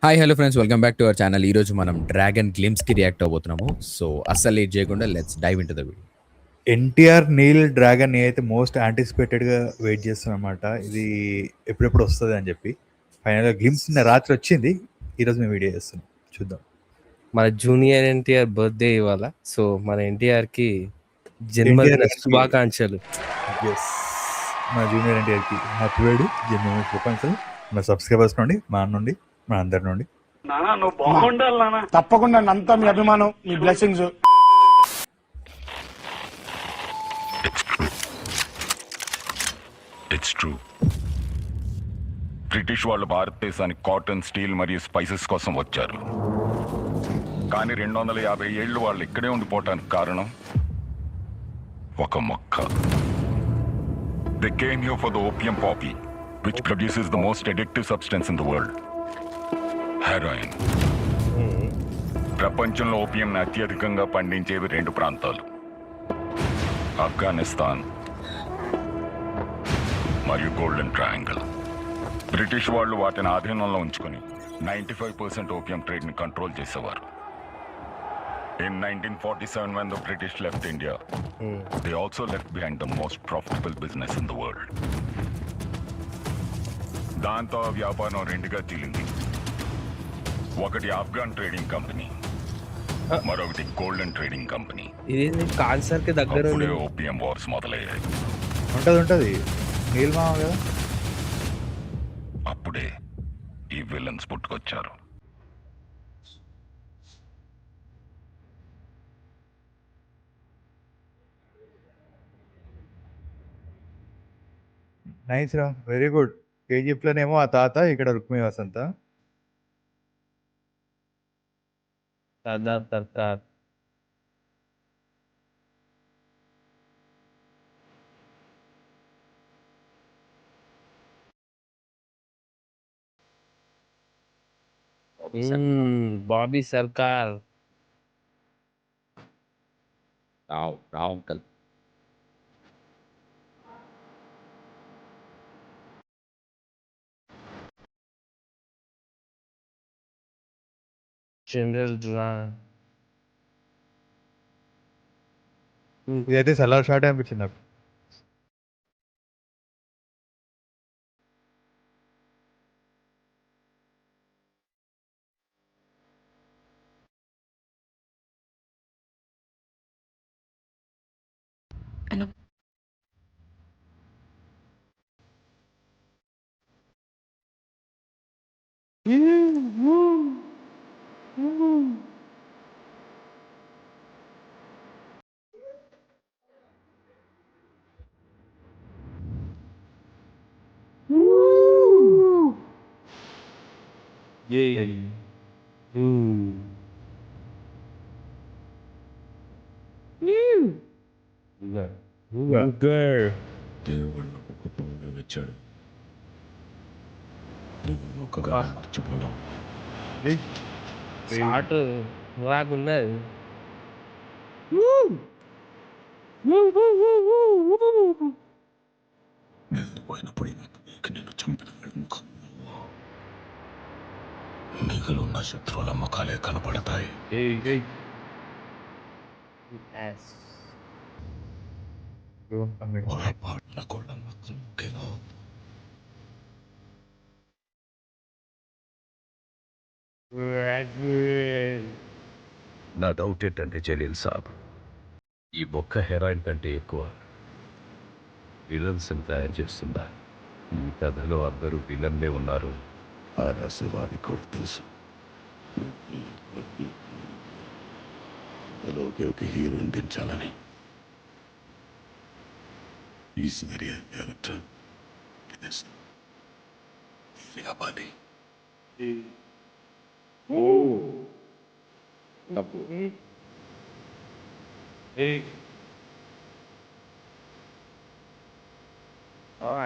Hi hello friends welcome back to our channel. ఈ రోజు మనం డ్రాగన్ గ్లిమ్స్కి రియాక్ట్ అవబోతున్నాము. సో అస్సలు లేట్ చేయకుండా let's dive into the video. NTR Neel dragon నేనైతే మోస్ట్ యాంటిసిపేటెడ్గా వెయిట్ చేస్తాను అనమాట. ఇది ఎప్పుడెప్పుడు వస్తుంది అని చెప్పి ఫైనల్గా గ్లిమ్స్ నిన్న రాత్రి వచ్చింది. ఈరోజు మేము వీడియో చేస్తున్నాం, చూద్దాం. మన జూనియర్ ఎన్టీఆర్ బర్త్డే ఇవాళ. సో మన ఎన్టీఆర్కి జన్మదిన ఎన్టీఆర్ గారికి శుభాకాంక్షలు. ఎస్, మన జూనియర్ ఎన్టీఆర్కి హ్యాపీ బర్త్డే, జన్మదిన శుభాకాంక్షలు. మన సబ్స్క్రైబర్స్ నుండి, మా నుండి, మన అందరి నుండి. తప్పకుండా అంతా మీ అభిమానం, మీ బ్లెస్సింగ్స్. It's true. బ్రిటిష్ వాళ్ళు భారతదేశానికి కాటన్, స్టీల్ మరియు స్పైసెస్ కోసం వచ్చారు. కానీ 250 ఏళ్ళు వాళ్ళు ఇక్కడే ఉండిపోవటానికి కారణం ఒక మొక్క. They came here for the opium poppy which produces the most addictive substance in the world, heroin. ప్రపంచంలో ఓపియంని అత్యధికంగా పండించేవి 2 ప్రాంతాలు, ఆఫ్ఘనిస్తాన్ మరియు గోల్డెన్ ట్రయాంగిల్. బ్రిటిష్ వాళ్ళు వాటిని ఆధీనంలో ఉంచుకొని 95% ఓపియం ట్రేడ్ని కంట్రోల్ చేసేవారు. In 1947, when the British left India, they also left behind the most profitable business in the world. దాంతో వ్యాపారం 2గా చీలింది. ఒకటి ఆఫ్ఘన్ ట్రేడింగ్ కంపెనీ, మరొకటి గోల్డెన్ ట్రేడింగ్ కంపెనీ. ఇది కాన్సర్ కి దగ్గర అప్పుడే ఓపియం వార్స్ మొదలయ్యాయి. ఉంటుంది నీల్ మామ కదా. అప్పుడే ఈ విలన్స్ పుట్టుకొచ్చారు. నైస్ రా, వెరీ గుడ్. కేజీఎఫ్లోనేమో ఆ తాత, ఇక్కడ రుక్మిణి వసంత. సర్దార్ సర్కార్. బాబీ సర్కార్. రావ్ అంకల్. General drawn. ఇదైతే సలార్ షాట్ అనిపించింది నాకు. దేవుడు వచ్చాడు. మర్చిపోయాం. షాట్ రాకున్నది. పోయినప్పుడు నిన్ను చంపిన మిగిలిన శత్రువుల ముఖాలే కనపడతాయి. పొరపాటున కూడా ముఖ్యంగా నా డౌట్ ఏంటంటే జలీల్ సాబ్, ఈ మొక్క హెరాయిన్ కంటే ఎక్కువ విలన్స్ తయారు చేస్తుందా? ఈ కథలో అందరూ విలన్లే ఉన్నారు. ఆ రసవాది కూడా తెలుసు. అందులోకి ఒక హీరోని దించాలని. He's very character. Yes. Yeah, buddy.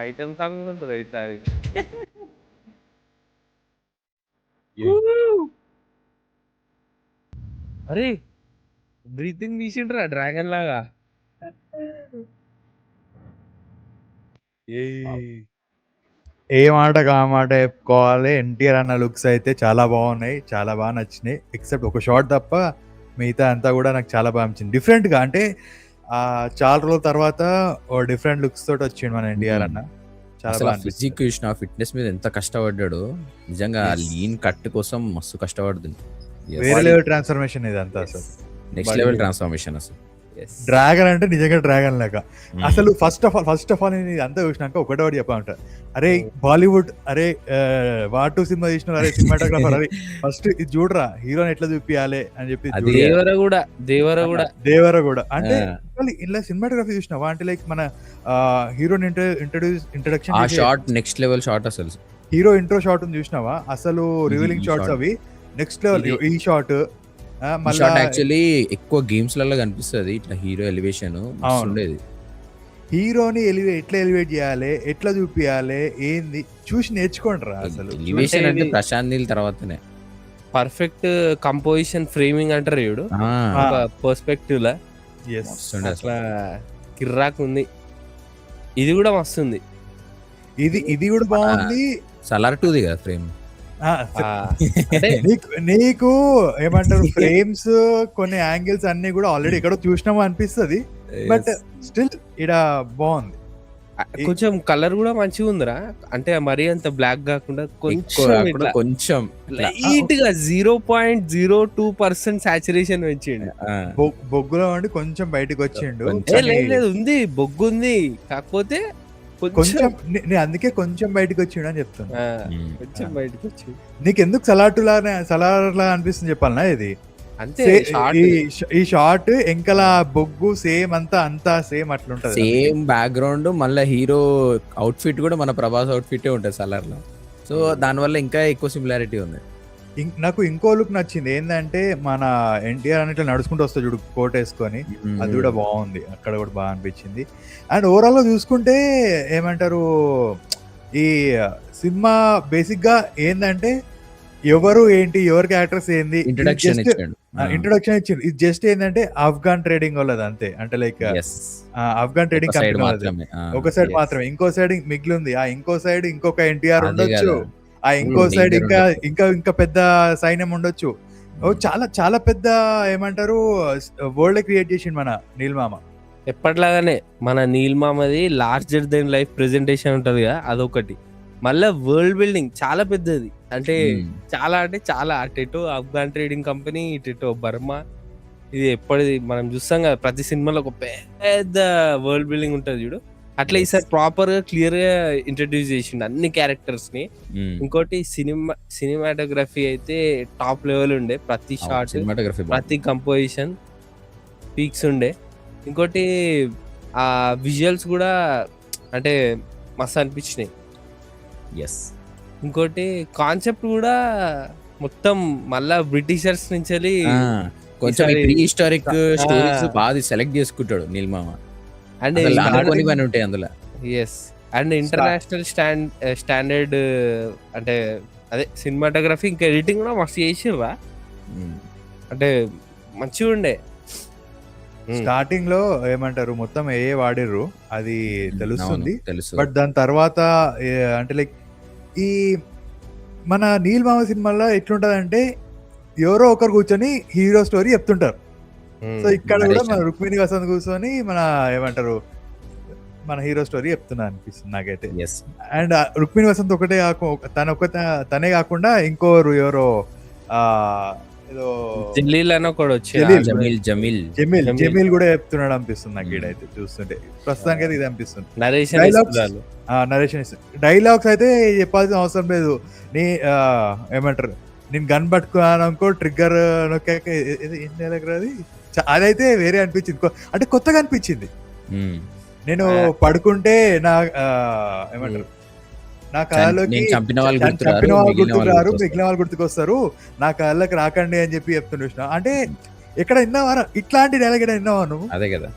Item song ఉంటుంది ఈసారి. అరే బ్రీతింగ్ తీసిండ్రా డ్రాగన్ లాగా. ఏ మాటకి ఆ మాట చెప్పుకోవాలి. ఎన్టీఆర్ అన్న లుక్స్ అయితే చాలా బాగున్నాయి, చాలా బాగా నచ్చినాయి. ఎక్సెప్ట్ ఒక షాట్ తప్ప మిగతా అంతా కూడా నాకు చాలా బాగా నచ్చింది. డిఫరెంట్గా అంటే చాలా రోజుల తర్వాత ఓ డిఫరెంట్ లుక్స్ తోటి వచ్చిండు మన ఎన్టీఆర్ అన్న. చాలా అసలు బాగా ఫిజిక్ అనిపించింది. చూసిన ఫిట్నెస్ మీద ఎంత కష్టపడ్డాడు నిజంగా. Yes. లీన్ కట్ కోసం మస్తు కష్టపడుతుంది. వేరే లెవెల్ ట్రాన్స్ఫర్మేషన్ ఇదంతా అసలు. నెక్స్ట్ లెవెల్ ట్రాన్స్ఫార్మేషన్ అసలు. డ్రాగన్ అంటే నిజంగా డ్రాగన్ లాగా. అసలు ఫస్ట్ ఆఫ్ ఆల్ నేను ఇదంతా చూసినాక ఒకటే వాడు చెప్పాలంట, అరే బాలీవుడ్, అరే వాటు సినిమా తీసిన, అరే సినిమాటోగ్రాఫర్, అరే ఫస్ట్ ఇది చూడరా హీరోని ఎట్లా చూపియాలి అని చెప్పి అది చూడు. దేవర కూడా దేవర కూడా అంటే ఆ. ఇలా సినిమాటోగ్రఫీ చూసినావా అంటే లైక్ మన హీరోని ఆ introduction shot next level shot అసలు. హీరో ఇంట్రో షాట్ చూసినావా అసలు రివీలింగ్ ఈ షాట్స్ shot. అవి నెక్స్ట్ లెవెల్. ఈ షాట్ ఈ షాట్ యాక్చువల్లీ ఎక్కువ గేమ్స్ లలో కనిపిస్తుంది ఇట్లా హీరో ఎలివేషన్ అవును. ఉండేది. హీరోని ఎట్లా ఎలివేట్ చేయాలి, ఎట్లా చూపియాలి, ఏంది చూసి నేర్చుకోండి రా అసలు. ఎలివేషన్ అంటే ఇది- ప్రశాంత్ నీల్ తర్వాతనే. పర్ఫెక్ట్ కంపోజిషన్ ఫ్రేమింగ్ అంటారు చూడు, ఆ, ఒక పర్స్పెక్టివ్ లా Yes. మస్తుండే అసలు. అట్లా కిర్రాక్ ఉంది. ఇది కూడా మస్తుంది. ఇది కూడా బాగుంది. సలార్ 2ది కదా ఫ్రేమ్. ఆ, ఆ, అంటే నీకు ఏమంటారు ఫ్రేమ్స్ కొన్ని యాంగిల్స్ అన్ని కూడా ఆల్రెడీ ఎక్కడో చూసినామో అనిపిస్తుంది. బట్ స్టిల్ ఇడ బాగుంది. కొంచెం కలర్ కూడా మంచిగా ఉందిరా. అంటే మరీ అంత బ్లాక్ కాకుండా కొంచెం ఇట్లా కొంచెం ఇట్లా. లైట్ గా 0.02% సాచురేషన్ వచ్చిండు. ఆ, బొగ్గులో ఉండి కొంచెం బయటకు వచ్చిండు. కొంచెం. లేదు ఉంది, బొగ్గు ఉంది, కాకపోతే కొంచెం కొంచెం నేను అందుకే కొంచెం బయటకు వచ్చిండు అని చెప్తాను. ఆ, ఉమ్. కొంచెం బయటకు వచ్చింది నీకు ఎందుకు సలార్ లా అనిపిస్తుంది చెప్పాలనా? ఇది అంతే. షార్ట్ ఈ షార్ట్ ఎంకల బొగ్గు సేమ్ అంతా సేమ్ అట్లుంటది. సేమ్ బ్యాక్గ్రౌండ్, మళ్ళీ హీరో అవుట్ఫిట్ కూడా మన ప్రభాస్ అవుట్ఫిట్ ఉంటుంది సలార్ లో. సో దానివల్ల ఇంకా ఎక్కువ సిమిలారిటీ ఉంది. నాకు ఇంకో లుక్ నచ్చింది ఏంటంటే మన ఎన్టీఆర్ అని ఇట్లా నడుచుకుంటూ వస్తా చూడు కోట్ వేసుకొని, అది కూడా బాగుంది. అక్కడ కూడా బాగా అనిపించింది. అండ్ ఓవరాల్ గా చూసుకుంటే ఏమంటారు, ఈ సినిమా బేసిక్ గా ఏంటంటే ఎవరు ఏంటి, ఎవరి క్యారెక్టర్స్ ఏంది, ఇంట్రడక్షన్ ఇచ్చాడు. ఇంట్రొడక్షన్ ఇచ్చింది. ఇది జస్ట్ ఏంటంటే ఆఫ్ఘాన్ ట్రేడింగ్ వాళ్ళది అంతే. అంటే లైక్ Yes. ఆఫ్ఘాన్ ట్రేడింగ్ ఒక సైడ్ కంపెనీ వాళ్ళది. మాత్రమే. ఆ, ఒక సైడ్ yes. మాత్రమే, ఇంకో సైడ్ మిగిలి ఉంది. ఆ ఇంకో సైడ్ ఇంకొక ఎన్టీఆర్ అదే ఉండొచ్చు, కదా. ఆ ఇంకో సైడ్ danger ఇంకా ఉండొచ్చు. ఇంకా ఇంకా పెద్ద సైన్యం ఉండొచ్చు. చాలా చాలా పెద్ద ఏమంటారు వరల్డ్ క్రియేట్ చేసిండు మన నీల్మామ. ఎప్పటిలాగానే మన నీల్ మామది లార్జర్ దెన్ లైఫ్ ప్రెజెంటేషన్ ఉంటది కదా, అదొకటి. మళ్ళా వరల్డ్ బిల్డింగ్ చాలా పెద్దది. అంటే చాలా అటెటో ఆఫ్ఘాన్ ట్రేడింగ్ కంపెనీ, ఇటెటో బర్మా. ఇది ఎప్పటిది మనం చూస్తాం కదా ప్రతి సినిమాలో ఒక పెద్ద వరల్డ్ బిల్డింగ్ ఉంటది చూడు. అట్లా ఈసారి ప్రాపర్ గా క్లియర్ గా ఇంట్రడ్యూస్ చేసిండు అన్ని క్యారెక్టర్స్ ని. ఇంకోటి సినిమాటోగ్రఫీ అయితే టాప్ లెవెల్ ఉండే. ప్రతి షాట్, సినిమాటోగ్రఫీ ప్రతి కంపోజిషన్ పీక్స్ ఉండే. ఇంకోటి ఆ విజువల్స్ కూడా అంటే మస్తు అనిపించినాయి. ఎస్. ఇంకోటి కాన్సెప్ట్ కూడా మొత్తం మళ్ళా బ్రిటిషర్స్ నుంచి కొంచెం ఈసారి- ప్రీ హిస్టారిక్ స్టోరీస్ ఆ. బాగా సెలెక్ట్ చేసుకుంటాడు నీల్మామ. అండ్ అసలు అనుకోనివన్నీ ఉంటాయి అందులో. ఎస్, అండ్ ఇంటర్నేషనల్ స్టాండర్డ్ అంటే అదే సినిమాటోగ్రఫీ ఇంకా ఎడిటింగ్ కూడా మస్తు చేసిర్రా. ఉమ్. అంటే మంచిగా ఉండే. స్టార్టింగ్ లో ఏమంటారు మొత్తం ఏ వాడిర్రు అది తెలుస్తుంది. అవును, తెలుసు. బట్ దాని తర్వాత అంటే లైక్ ఈ మన నీల్ మామ సినిమాలో ఎట్లుంటది అంటే ఎవరో ఒకరు కూర్చొని హీరో స్టోరీ చెప్తుంటారు. సో ఇక్కడ కూడా మన narration. రుక్మిణి వసంత్ కూర్చొని మన ఏమంటారు మన హీరో స్టోరీ చెప్తున్నా అనిపిస్తుంది నాకైతే. Yes. అండ్ రుక్మిణి వసంత్ ఒకటే తనే కాకుండా ఇంకోరు ఎవరో ఏదో జలీల్ అని ఒకడు వచ్చి జలీల్. జమీల్ జమీల్ కూడా చెప్తున్నాడు అనిపిస్తుంది నాకు ఈడైతే చూస్తుంటే. ప్రస్తుతానికి అయితే ఇది అనిపిస్తుంది. Narration Dialogues? ఇస్తున్నారు. నరేషన్ డైలాగ్స్ అయితే చెప్పాల్సిన అవసరం లేదు. నీ ఏమంటారు, నేను గన్ పట్టుకున్నాను అనుకో, ట్రిగ్గర్ నొక్కాక ఏం డైలాగ్ అది, అదైతే వేరే అనిపించింది. అంటే కొత్తగా అనిపించింది. నేను పడుకుంటే నా ఏమంటారు నా కళ్ళలోకి నేను చంపిన వాళ్ళు గుర్తురారు, చంపిన వాళ్ళు మిగిలిన వాళ్ళు గుర్తురారు, గుర్తొస్తారు. మిగిలిన వాళ్ళు గుర్తుకొస్తారు, నా కళ్ళకి రాకండి అని చెప్పి చెప్తుండే. అంటే ఎక్కడ విన్నావా ఇట్లాంటి డైలాగ్ ఎక్కడ విన్నావా నువ్వు? అదే కదా.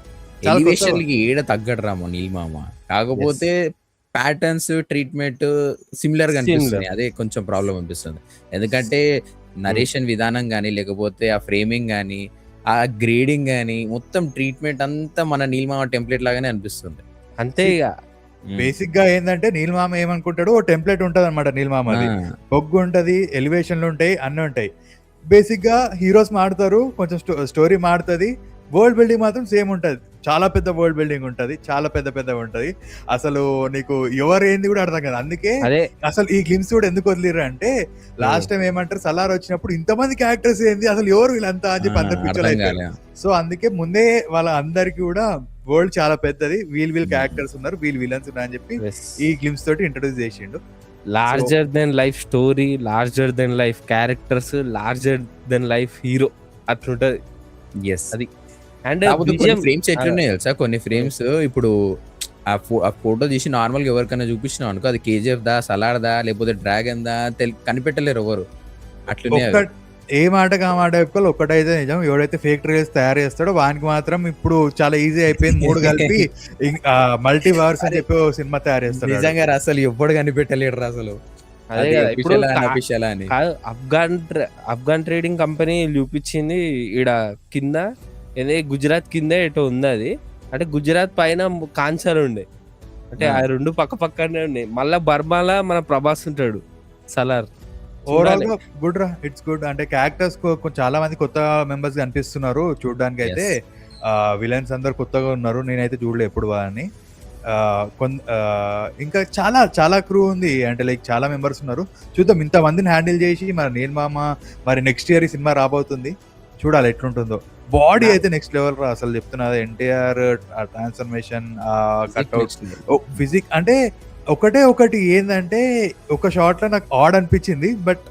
చాలా ఎలివేషన్ కి ఏడ తగ్గడు రామో నీల్ మామ. కాకపోతే ప్యాటర్న్స్, ట్రీట్మెంట్ సిమిలర్ గా అనిపిస్తుంది. అదే కొంచెం ప్రాబ్లం అనిపిస్తుంది. ఎందుకంటే నరేషన్ విధానం గానీ, లేకపోతే ఆ ఫ్రేమింగ్ గానీ, ఆ గ్రేడింగ్ గానీ, మొత్తం ట్రీట్మెంట్ అంతా మన నీల్ మామ టెంప్లెట్ లాగానే అనిపిస్తుంది. అంతే ఇక బేసిక్ గా ఏంటంటే నీల్మామ ఏమనుకుంటాడు, ఓ టెంప్లెట్ ఉంటది అనమాట నీల్మామది. బొగ్గు ఉంటది, ఎలివేషన్లు ఉంటాయి, అన్నీ ఉంటాయి. బేసిక్ గా హీరోస్ మారుతారు, కొంచెం స్టోరీ మారుతుంది, వరల్డ్ బిల్డింగ్ మాత్రం సేమ్ ఉంటది. చాలా పెద్ద వరల్డ్ బిల్డింగ్ ఉంటది, చాలా పెద్ద ఉంటది. అసలు నీకు ఎవరు ఏంది కూడా అర్థం కదా. అందుకే అదే అసలు ఈ గ్లిమ్స్ కూడా ఎందుకు వదిలేరు అంటే, లాస్ట్ టైం ఏమంటారు సలార్ వచ్చినప్పుడు ఇంతమంది క్యారెక్టర్స్ ఏంది అసలు ఎవరు వీళ్ళంతా అని చెప్పి అందరు పిక్చర్ అయిపోయారు. సో అందుకే ముందే వాళ్ళ అందరికి కూడా వరల్డ్ చాలా పెద్దది, వీళ్ళు క్యారెక్టర్స్ ఉన్నారు, వీళ్ళు విలన్స్ ఉన్నారు అని చెప్పి ఈ గ్లిమ్స్ తోటి ఇంట్రొడ్యూస్ చేసిండు. Larger than life story, larger than life characters, larger than life hero అట్లుంటది. అది అండ్ ఫ్రేమ్స్ ఎట్లున్నాయి తెలుసా, కొన్ని ఫ్రేమ్స్ ఇప్పుడు ఆ ఫోటో తీసి నార్మల్ గా ఎవరికైనా చూపించినాం అనుకో, అది కేజీఎఫ్ దా, సలార్ దా, లేకపోతే డ్రాగన్ దా కనిపెట్టలేరు ఎవరు. అట్లున్నాయి. ఏ మాటకి ఆ మాట చెప్పుకోవాలి. ఒక్కటైతే నిజం, ఎవడైతే ఫేక్ ట్రైలర్స్ తయారు చేస్తాడో వానికి మాత్రం ఇప్పుడు చాలా ఈజీ అయిపోయింది. 3 కలిపి మల్టీవర్స్ అని చెప్పి సినిమా తయారు చేస్తాడు. నిజంగా అసలు ఎవ్వడు కనిపెట్టలేడు అసలు. అదే కదా ఇప్పుడు అని అఫ్ఘాన్ ట్రేడింగ్ కంపెనీ చూపించింది ఈడ కింద, ఏదే గుజరాత్ కింద ఎటో ఉంది అది. అంటే గుజరాత్ పైన కాన్సర్ ఉండే, అంటే ఆ 2 పక్కనే ఉన్నాయి. మళ్ళా బర్మాలా మన ప్రభాస్ ఉంటాడు సలార్. ఓవరాల్ గా గుడ్ రా, ఇట్స్ గుడ్. అంటే క్యారెక్టర్స్ చాలా మంది కొత్త మెంబర్స్ కనిపిస్తున్నారు చూడడానికి. అయితే విలన్స్ అందరు కొత్తగా ఉన్నారు, నేనైతే చూడలే ఎప్పుడు వాళ్ళని. ఇంకా చాలా చాలా క్రూ ఉంది, అంటే లైక్ చాలా మెంబర్స్ ఉన్నారు. చూద్దాం, ఇంతమందిని హ్యాండిల్ చేసి మరి నీల్మామ మరి నెక్స్ట్ ఇయర్ ఈ సినిమా రాబోతుంది, చూడాలి ఎట్లుంటుందో. బాడీ అయితే నెక్స్ట్ లెవెల్ రా అసలు చెప్తున్నా. ఎన్టీఆర్ ట్రాన్స్ఫర్మేషన్, కట్అవుట్స్, ఫిజిక్ అంటే ఒకటి ఏంటంటే ఒక షాట్ లో నాకు ఆడ్ అనిపించింది, బట్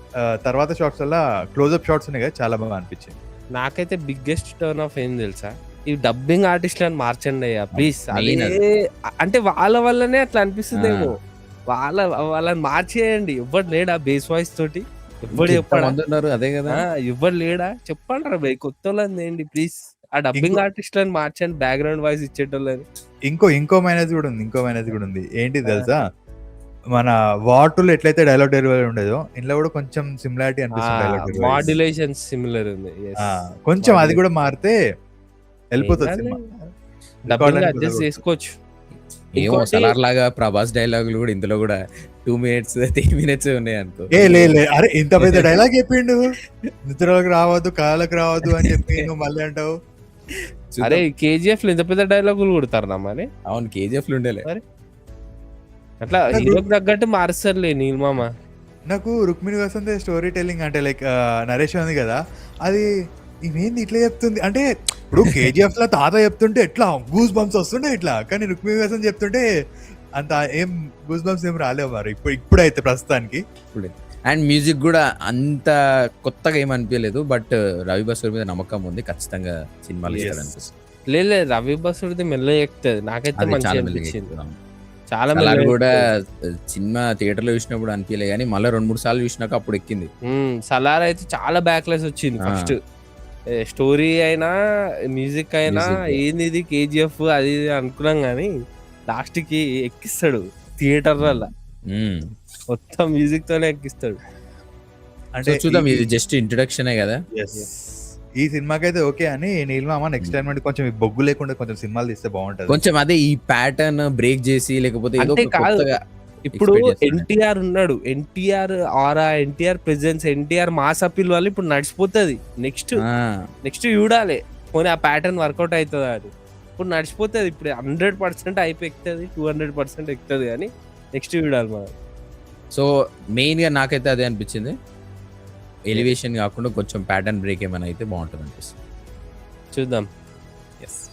తర్వాత షాట్స్ వల్ల క్లోజ్అప్ షాట్స్ ఉన్నాయి కదా, చాలా బాగా అనిపించింది. నాకైతే బిగ్గెస్ట్ టర్న్ ఆఫ్ ఏం తెలుసా, ఈ డబ్బింగ్ ఆర్టిస్ట్లను మార్చండి అయ్యా ప్లీజ్. అంటే వాళ్ళ వల్లనే అట్లా అనిపిస్తుందేమో, వాళ్ళని మార్చేయండి. ఎవ్వరు లేడా బేస్ వాయిస్ తోటి, ఎవ్వరు చెప్పాడు, అదే కదా, ఎవ్వరు లేడా చెప్పండి రా భయ్, కొత్త వాళ్ళని ఏంటి ప్లీజ్. ఆ డబ్బింగ్ ఆర్టిస్ట్లను మార్చండి, బ్యాక్గ్రౌండ్ వాయిస్ ఇచ్చేటోళ్ళని. ఇంకో మేనేజ్ కూడా ఉంది, ఏంటి తెలుసా, మన వాటర్లో ఎట్లయితే డైలాగ్ డెలివరీ ఉండేదో ఇంట్లో కూడా కొంచెం సిమిలారిటీ అనిపిస్తుంది. మాడ్యులేషన్ సిమిలర్ ఉంది కొంచెం, అది కూడా మారితే వెళ్ళిపోతుంది సినిమా. డబ్బింగ్ అడ్జస్ట్ చేసుకోవచ్చు. ఏమో సలార్ లాగా ప్రభాస్ డైలాగులు కూడా ఇందులో కూడా 2 minutes 3 minutes ఉన్నాయి అనుకో. అరే ఇంత పెద్ద డైలాగ్ చెప్పిండు, నిద్రలోకి రావద్దు, కాళ్ళకి రావద్దు అని చెప్పి నువ్వు మళ్ళీ అంటావు. అరే కేజీఎఫ్ లో ఇంత పెద్ద డైలాగులు కొడతారు మరి. అవును, కేజీఎఫ్ లో ఉండేలే, అట్లా హీరోకి తగ్గట్టు మారుస్తారులే నీల్మామ. నాకు రుక్మిణి వసంత స్టోరీ టెల్లింగ్ అంటే లైక్ నరేష్ ఉంది కదా, అది ఇవేంది ఇట్లా చెప్తుంది అంటే, ఇప్పుడు కేజీఎఫ్ లో తాత చెప్తుంటే ఎట్లా గూస్ బంప్స్ వస్తుండే ఇట్లా, కానీ రుక్మిణి వసంత చెప్తుంటే అంత ఏం గూస్ బంప్స్ ఏం రాలేవు మరి ఇప్పుడైతే ప్రస్తుతానికి. అండ్ మ్యూజిక్ కూడా అంత కొత్తగా ఏం అనిపించలేదు, బట్ రవి బసూర్ మీద నమ్మకం ఉంది, ఖచ్చితంగా సినిమాలు ఇస్తారనిపిస్తుంది. లేదు రవి బసూర్ది మెల్ల ఎక్కుతుంది, నాకైతే మంచిగా అనిపించింది. చాలా కూడా సినిమా థియేటర్ లో చూసినప్పుడు అనిపించలే, కానీ మళ్ళీ 2-3 సార్లు చూసినాక అప్పుడు ఎక్కింది. సలార్ అయితే చాలా బ్యాక్లెస్ వచ్చింది. ఫస్ట్ స్టోరీ అయినా మ్యూజిక్ అయినా ఏంది ఇది కేజీఎఫ్ అది అనుకున్నాం, కానీ లాస్ట్ కి ఎక్కిస్తాడు థియేటర్ల, మొత్తం మ్యూజిక్ తోనే ఎక్కిస్తాడు. అంటే చూద్దాం, ఇది జస్ట్ ఇంట్రొడక్షన్ కదా. ఈ సినిమాకి అయితే ఓకే అని నీల్మామ నెక్స్ట్ టైం అంటే కొంచెం బొగ్గు లేకుండా కొంచెం సినిమాలు తీస్తే బాగుంటది. కొంచెం అదే ఈ ప్యాటర్న్ బ్రేక్ చేసి, లేకపోతే ఇప్పుడు ఎన్టీఆర్ ఉన్నాడు, NTR aura, NTR presence, NTR mass appeal వల్ల ఇప్పుడు నడిచిపోతుంది. నెక్స్ట్ చూడాలి పోనీ ఆ ప్యాటర్న్ వర్కౌట్ అవుతుంది, అది ఇప్పుడు నడిచిపోతుంది. ఇప్పుడు 100% అయిపోయి ఎక్కుతుంది, 200% ఎక్కుతుంది, కానీ నెక్స్ట్ చూడాలి మనం. సో మెయిన్ గా నాకైతే అదే అనిపించింది, ఎలివేషన్ కాకుండా కొంచెం ప్యాటర్న్ బ్రేక్ ఏమైనా అయితే బాగుంటుంది అనిపిస్తుంది. చూద్దాం,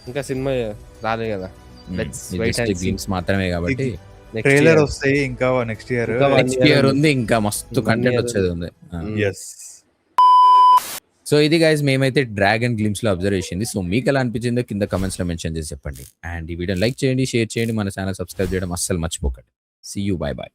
ఇంకా సినిమా రాలే కదా, గ్లిమ్స్ మాత్రమే కాబట్టి ట్రైలర్ వస్తాయి ఇంకా నెక్స్ట్ ఇయర్ ఉంది, ఇంకా మస్తు కంటెంట్ వచ్చేది ఉంది. సో ఇది గైస్ మేమైతే డ్రాగన్ గ్లిమ్స్ లో అబ్జర్వ్ చేసింది. సో మీకు ఎలా అనిపించిందో కింద కమెంట్స్ లో మెన్షన్ చేసి చెప్పండి. అండ్ ఈ వీడియో లైక్ చేయండి, షేర్ చేయండి, మన ఛానల్ సబ్స్క్రైబ్ చేయడం అస్సలు మర్చిపోకండి. See you, bye by.